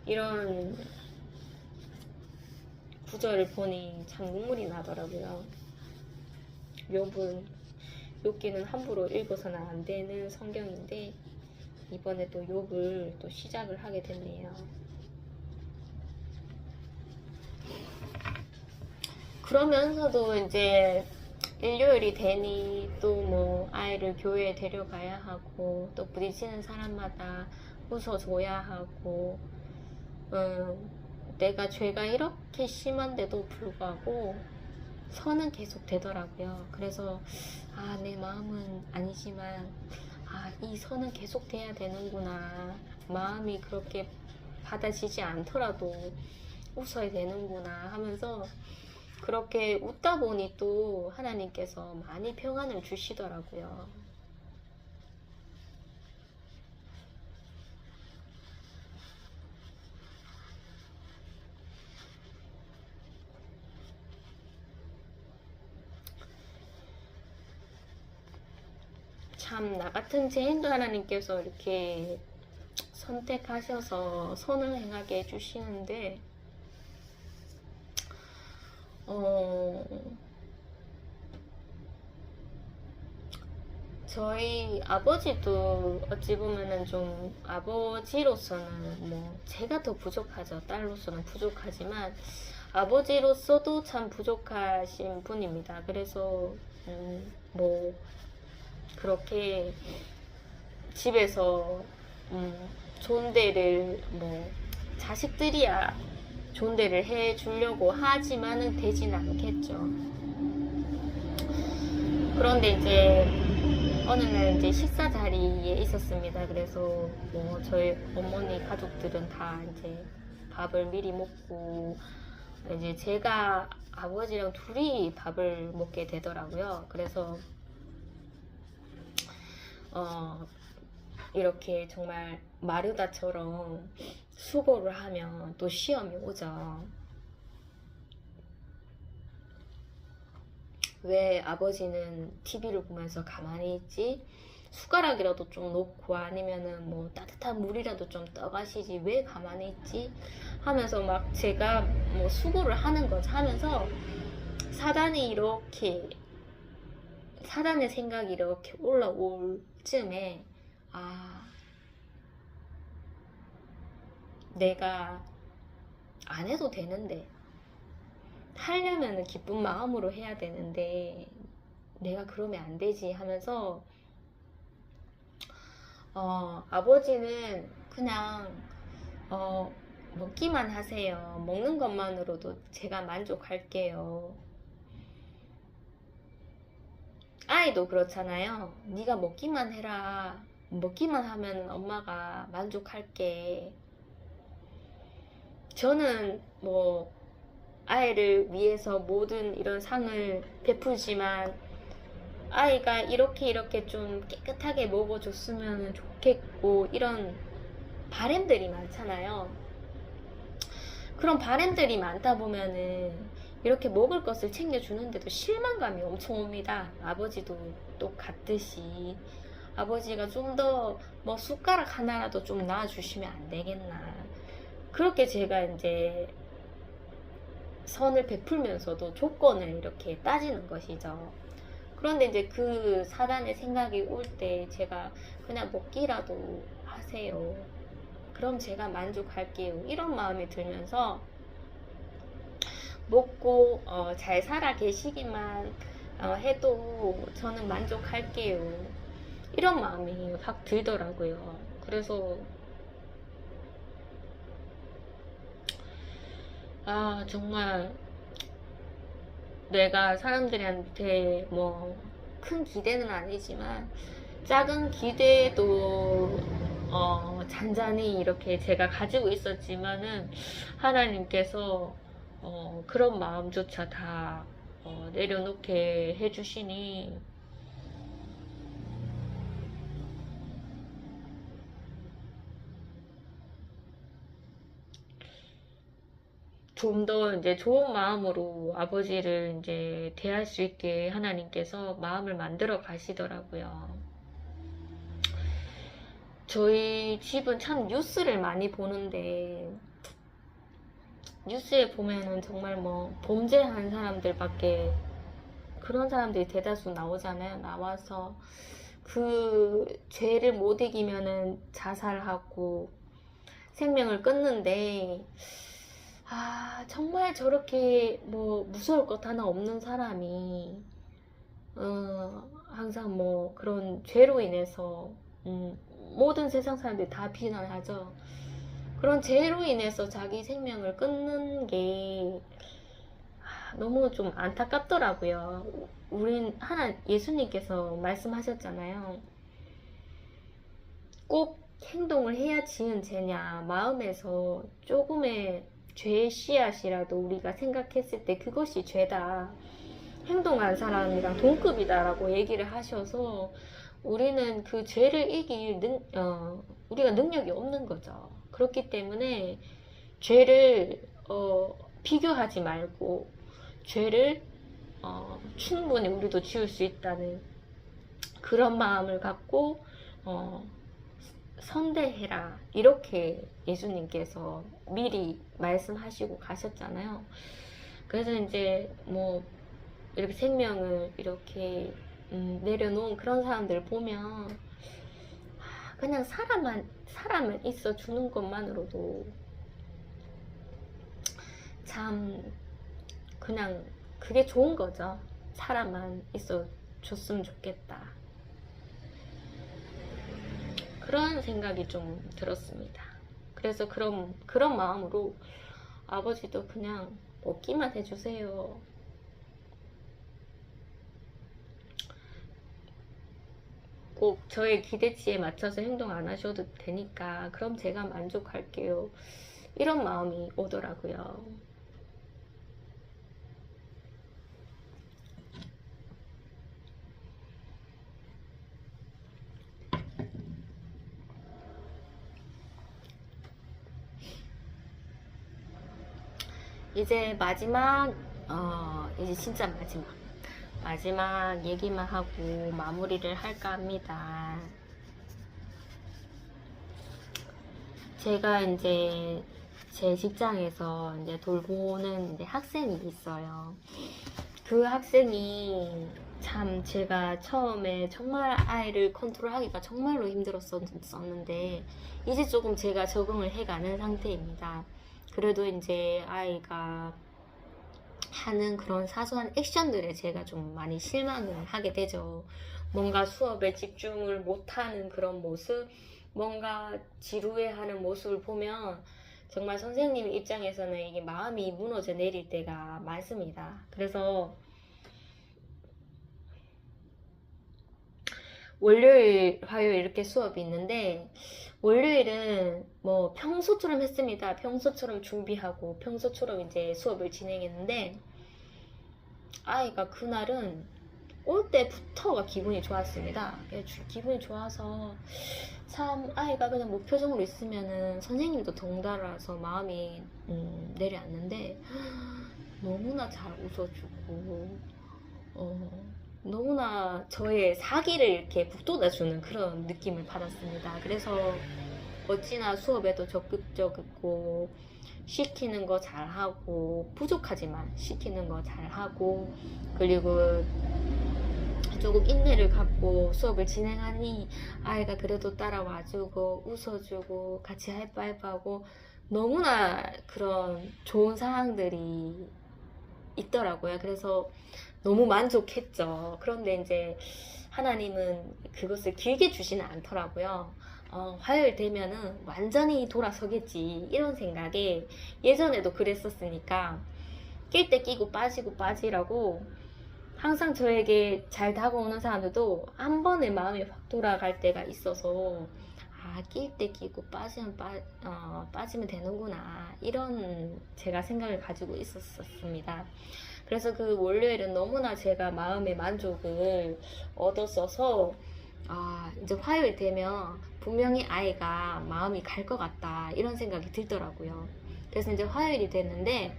이런 구절을 보니 참 눈물이 나더라고요. 욥기는 함부로 읽어서는 안 되는 성경인데 이번에 또 욥을 또 시작을 하게 됐네요. 그러면서도 이제 일요일이 되니 또 뭐 아이를 교회에 데려가야 하고 또 부딪히는 사람마다 웃어줘야 하고, 내가 죄가 이렇게 심한데도 불구하고 선은 계속 되더라고요. 그래서 내 마음은 아니지만 이 선은 계속 돼야 되는구나, 마음이 그렇게 받아지지 않더라도 웃어야 되는구나 하면서 그렇게 웃다 보니 또 하나님께서 많이 평안을 주시더라고요. 참 나 같은 죄인도 하나님께서 이렇게 선택하셔서 선을 행하게 해주시는데 저희 아버지도 어찌 보면은 좀 아버지로서는 뭐 제가 더 부족하죠. 딸로서는 부족하지만 아버지로서도 참 부족하신 분입니다. 그래서 뭐 그렇게 집에서 존대를 뭐 자식들이야 존대를 해주려고 하지만은 되진 않겠죠. 그런데 이제 어느 날 이제 식사 자리에 있었습니다. 그래서 뭐 저희 어머니 가족들은 다 이제 밥을 미리 먹고 이제 제가 아버지랑 둘이 밥을 먹게 되더라고요. 그래서 이렇게 정말 마르다처럼 수고를 하면 또 시험이 오죠. 왜 아버지는 TV를 보면서 가만히 있지? 숟가락이라도 좀 놓고 아니면은 뭐 따뜻한 물이라도 좀 떠가시지 왜 가만히 있지? 하면서 막 제가 뭐 수고를 하는 거죠. 하면서 사단의 생각이 이렇게 올라올 쯤에 내가 안 해도 되는데, 하려면 기쁜 마음으로 해야 되는데 내가 그러면 안 되지 하면서 아버지는 그냥 먹기만 하세요. 먹는 것만으로도 제가 만족할게요. 아이도 그렇잖아요. 네가 먹기만 해라. 먹기만 하면 엄마가 만족할게. 저는 뭐 아이를 위해서 모든 이런 상을 베풀지만 아이가 이렇게 좀 깨끗하게 먹어줬으면 좋겠고 이런 바람들이 많잖아요. 그런 바램들이 많다 보면은 이렇게 먹을 것을 챙겨주는데도 실망감이 엄청 옵니다. 아버지도 똑같듯이 아버지가 좀 더 뭐 숟가락 하나라도 좀 놔주시면 안 되겠나. 그렇게 제가 이제 선을 베풀면서도 조건을 이렇게 따지는 것이죠. 그런데 이제 그 사단의 생각이 올 때 제가 그냥 먹기라도 하세요. 그럼 제가 만족할게요. 이런 마음이 들면서 먹고 잘 살아 계시기만 해도 저는 만족할게요. 이런 마음이 확 들더라고요. 그래서 정말 내가 사람들한테 뭐 큰 기대는 아니지만 작은 기대도 잔잔히 이렇게 제가 가지고 있었지만은 하나님께서 그런 마음조차 다 내려놓게 해주시니 좀 더 이제 좋은 마음으로 아버지를 이제 대할 수 있게 하나님께서 마음을 만들어 가시더라고요. 저희 집은 참 뉴스를 많이 보는데 뉴스에 보면은 정말 뭐 범죄한 사람들밖에 그런 사람들이 대다수 나오잖아요. 나와서 그 죄를 못 이기면은 자살하고 생명을 끊는데 정말 저렇게 뭐 무서울 것 하나 없는 사람이 항상 뭐 그런 죄로 인해서 모든 세상 사람들이 다 비난하죠. 그런 죄로 인해서 자기 생명을 끊는 게 너무 좀 안타깝더라고요. 우린 예수님께서 말씀하셨잖아요. 꼭 행동을 해야 지은 죄냐, 마음에서 조금의 죄의 씨앗이라도 우리가 생각했을 때 그것이 죄다. 행동한 사람이랑 동급이다라고 얘기를 하셔서 우리는 그 죄를 이길 우리가 능력이 없는 거죠. 그렇기 때문에 죄를 비교하지 말고 죄를 충분히 우리도 지을 수 있다는 그런 마음을 갖고 선대해라, 이렇게 예수님께서 미리 말씀하시고 가셨잖아요. 그래서 이제 뭐 이렇게 생명을 이렇게 내려놓은 그런 사람들 보면 그냥 사람만 있어 주는 것만으로도 참 그냥 그게 좋은 거죠. 사람만 있어 줬으면 좋겠다. 그런 생각이 좀 들었습니다. 그래서 그런 마음으로 아버지도 그냥 먹기만 해주세요. 꼭 저의 기대치에 맞춰서 행동 안 하셔도 되니까 그럼 제가 만족할게요. 이런 마음이 오더라고요. 이제 마지막 이제 진짜 마지막 얘기만 하고 마무리를 할까 합니다. 제가 이제 제 직장에서 이제 돌보는 이제 학생이 있어요. 그 학생이 참 제가 처음에 정말 아이를 컨트롤하기가 정말로 힘들었었는데 이제 조금 제가 적응을 해가는 상태입니다. 그래도 이제 아이가 하는 그런 사소한 액션들에 제가 좀 많이 실망을 하게 되죠. 뭔가 수업에 집중을 못하는 그런 모습, 뭔가 지루해하는 모습을 보면 정말 선생님 입장에서는 이게 마음이 무너져 내릴 때가 많습니다. 그래서 월요일, 화요일 이렇게 수업이 있는데 월요일은 뭐 평소처럼 했습니다. 평소처럼 준비하고 평소처럼 이제 수업을 진행했는데 아이가 그날은 올 때부터가 기분이 좋았습니다. 기분이 좋아서 참 아이가 그냥 무표정으로 있으면은 선생님도 덩달아서 마음이 내려앉는데 너무나 잘 웃어주고 너무나 저의 사기를 이렇게 북돋아주는 그런 느낌을 받았습니다. 그래서 어찌나 수업에도 적극적이고 시키는 거 잘하고 부족하지만 시키는 거 잘하고 그리고 조금 인내를 갖고 수업을 진행하니 아이가 그래도 따라와주고 웃어주고 같이 하이파이브하고 너무나 그런 좋은 상황들이 있더라고요. 그래서 너무 만족했죠. 그런데 이제 하나님은 그것을 길게 주지는 않더라고요. 화요일 되면은 완전히 돌아서겠지 이런 생각에 예전에도 그랬었으니까 낄 때 끼고 빠지고 빠지라고 항상 저에게 잘 다가오는 사람들도 한 번에 마음이 확 돌아갈 때가 있어서 낄 때 끼고 빠지면 빠지면 되는구나 이런 제가 생각을 가지고 있었습니다. 그래서 그 월요일은 너무나 제가 마음의 만족을 얻었어서 이제 화요일 되면 분명히 아이가 마음이 갈 것 같다 이런 생각이 들더라고요. 그래서 이제 화요일이 됐는데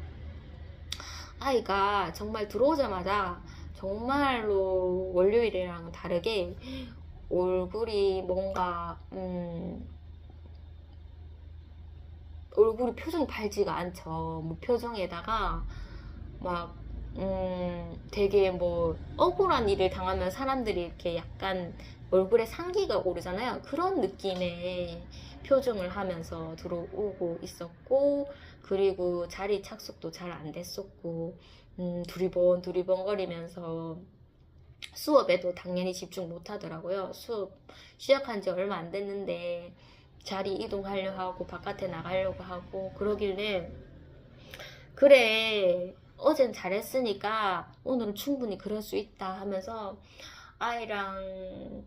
아이가 정말 들어오자마자 정말로 월요일이랑 다르게 얼굴이 뭔가 얼굴이 표정이 밝지가 않죠. 무표정에다가 막 되게 뭐 억울한 일을 당하면 사람들이 이렇게 약간 얼굴에 상기가 오르잖아요. 그런 느낌의 표정을 하면서 들어오고 있었고 그리고 자리 착석도 잘 안 됐었고 두리번 거리면서 수업에도 당연히 집중 못 하더라고요. 수업 시작한 지 얼마 안 됐는데 자리 이동하려 하고 바깥에 나가려고 하고 그러길래 그래 어젠 잘했으니까 오늘은 충분히 그럴 수 있다 하면서 아이랑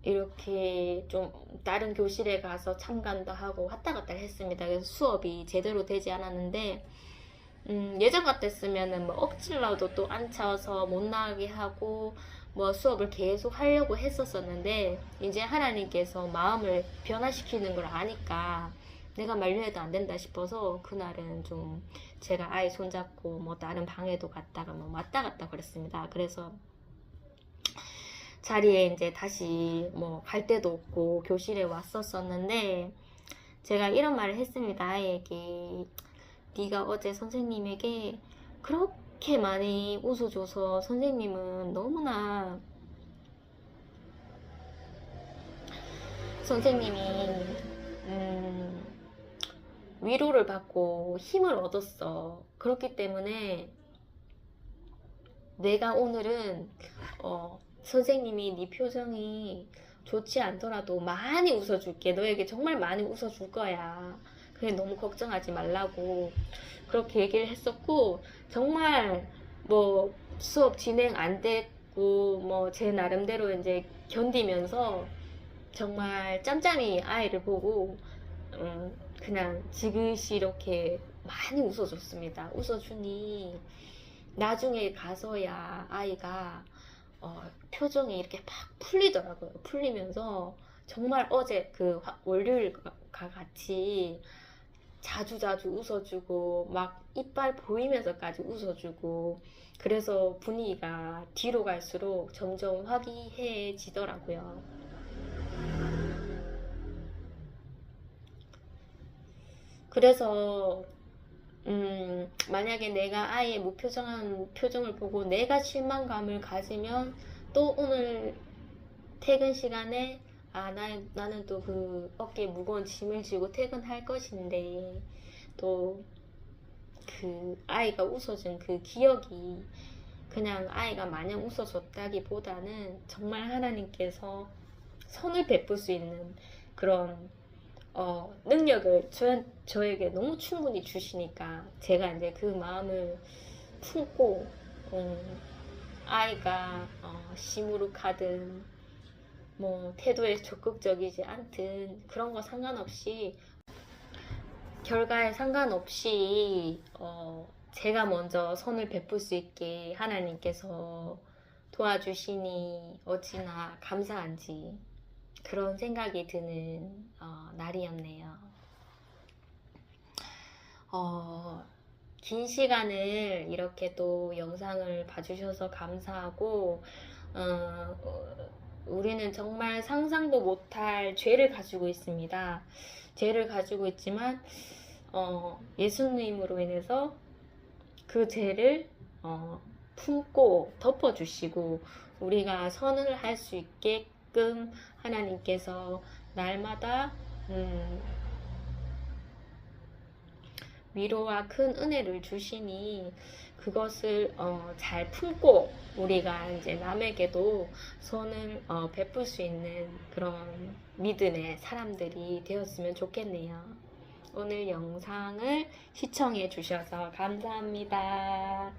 이렇게 좀 다른 교실에 가서 참관도 하고 왔다 갔다 했습니다. 그래서 수업이 제대로 되지 않았는데 예전 같았으면은 뭐 억지로라도 또 앉혀서 못 나가게 하고 뭐 수업을 계속 하려고 했었었는데 이제 하나님께서 마음을 변화시키는 걸 아니까 내가 만류해도 안 된다 싶어서 그날은 좀 제가 아이 손잡고 뭐 다른 방에도 갔다가 뭐 왔다 갔다 그랬습니다. 그래서 자리에 이제 다시 뭐 갈 데도 없고 교실에 왔었었는데 제가 이런 말을 했습니다. 아이에게 네가 어제 선생님에게 그렇게 많이 웃어줘서 선생님은 너무나 선생님이 위로를 받고 힘을 얻었어. 그렇기 때문에 내가 오늘은 선생님이 네 표정이 좋지 않더라도 많이 웃어줄게. 너에게 정말 많이 웃어줄 거야. 그래 너무 걱정하지 말라고 그렇게 얘기를 했었고 정말 뭐 수업 진행 안 됐고 뭐 제 나름대로 이제 견디면서 정말 짬짬이 아이를 보고 그냥 지그시 이렇게 많이 웃어줬습니다. 웃어주니 나중에 가서야 아이가 표정이 이렇게 막 풀리더라고요. 풀리면서 정말 어제 그 월요일과 같이 자주자주 웃어주고 막 이빨 보이면서까지 웃어주고 그래서 분위기가 뒤로 갈수록 점점 화기애애지더라고요. 그래서 만약에 내가 아이의 무표정한 표정을 보고 내가 실망감을 가지면 또 오늘 퇴근 시간에 나는 또 그 어깨에 무거운 짐을 지고 퇴근할 것인데 또 그 아이가 웃어준 그 기억이 그냥 아이가 마냥 웃어줬다기보다는 정말 하나님께서 선을 베풀 수 있는 그런 능력을 저에게 너무 충분히 주시니까 제가 이제 그 마음을 품고 아이가 시무룩하든 뭐 태도에 적극적이지 않든 그런 거 상관없이 결과에 상관없이 제가 먼저 선을 베풀 수 있게 하나님께서 도와주시니 어찌나 감사한지 그런 생각이 드는 날이었네요. 긴 시간을 이렇게 또 영상을 봐주셔서 감사하고 우리는 정말 상상도 못할 죄를 가지고 있습니다. 죄를 가지고 있지만 예수님으로 인해서 그 죄를 품고 덮어주시고 우리가 선을 할 수 있게끔 하나님께서 날마다 위로와 큰 은혜를 주시니 그것을 잘 품고 우리가 이제 남에게도 선을 베풀 수 있는 그런 믿음의 사람들이 되었으면 좋겠네요. 오늘 영상을 시청해 주셔서 감사합니다.